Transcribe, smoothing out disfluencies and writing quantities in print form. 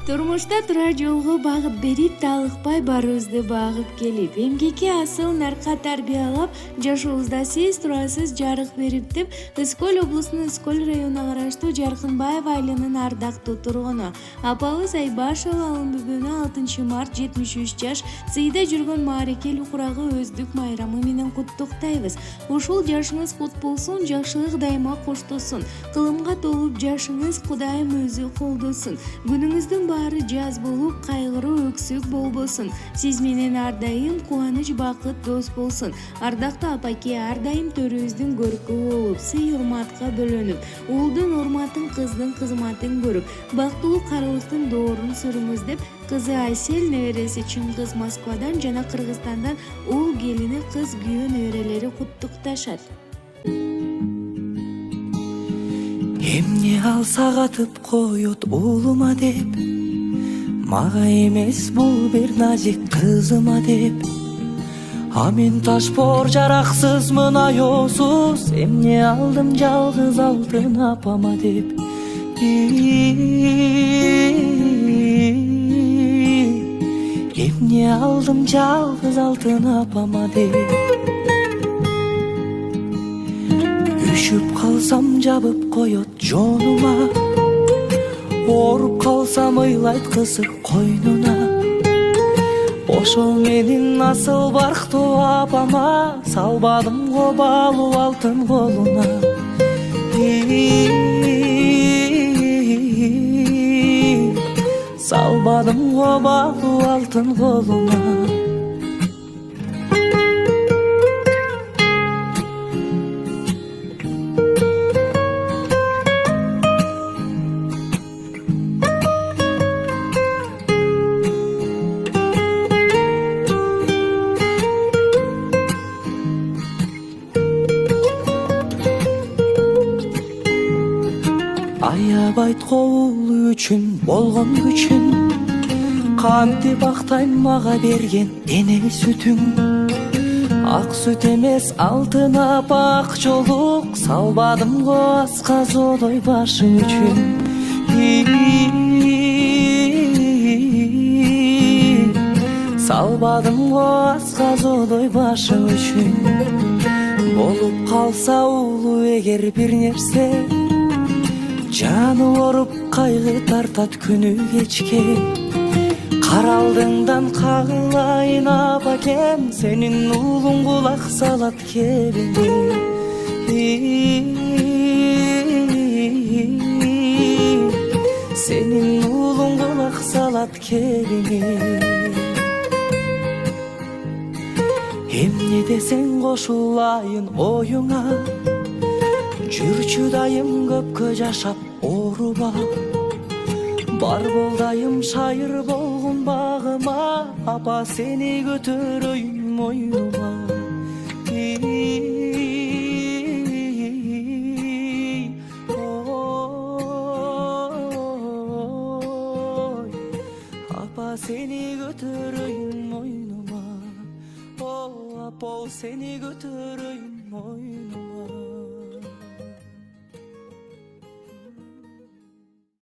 Турмушта турар жолго багып берип, талыкпай барыбызды багып келип, эмгекке асыл нарка тарбиялап, жашообузда сиз турасыз жарык берип деп, Ыскөл облусунун Ыскөл районуна караштуу Жаркынбаев айылынын ардактуу тургуну апабыз Айбашева алым бүгүнү 6 март 73 жаш сыйда жүргөн маарекелүү курагы өздүк майрамы менен куттуктайбыз. Ушул жашыңыз кут болсун, жакшылык дайыма коштосун, кылымга толуп жашыңыз Кудайым өзү колдосун. Күнүңүздүн баары жаз болуп, кайгыруу өксүк болбосун. Сиз менен ар дайым кубаныч, бакыт, дос болсун. Ардактуу апаке, ар дайым төрүбүздүн көркү болуп, сый-урматка бөлөнүп, уулдун урматын, кыздын кызматын көрүп, бактылуу карыбыздын доорун сүрүңүз деп, кызы Айсел, небереси Чыңгыз Москвадан жана Кыргызстандан уул келини, кыз күйөө неберелери куттукташат. Эмне алса катып коет уулума деп, мага эмес бул бир назик кызыма деп. А мен ташпор жараксызмын, аёсуз, эмне алдым жалгыз алтын апама деп. Эмне алдым жалгыз алтын апама деп. Үшүп калсам жабып коет жонума, ооруп калсам ыйлайт кысып койнуна. Ошол менин асыл барктуу апама салбадым го балуу алтын колуна. Салбадым го балуу алтын колуна. Аябайт коул үчүн болгон күчүн, кантип актайм мага берген эне сүтүң. Ак сүт эмес алтын апа акчолук, салбадым го асказодой башы үчүн. Салбадым го асказодой башы үчүн. Болуп калса уулу эгер бир нерсе, жаны оруп кайгы тартат күнү кечке. Кара алдыңдан кагылайын апакем, сенин уулуң кулак салат кебине. Сенин уулуң кулак салат кебине. Эмне десең кошулайын оюңа, жүрчү дайым көпкө жашап ооруба. Бар бол дайым шайыр болгон багыма, апа сени көтөрөйүн мойнума. Апа сени көтөрөйүн мойнума. Апа сени көтөрөйүн мойнума.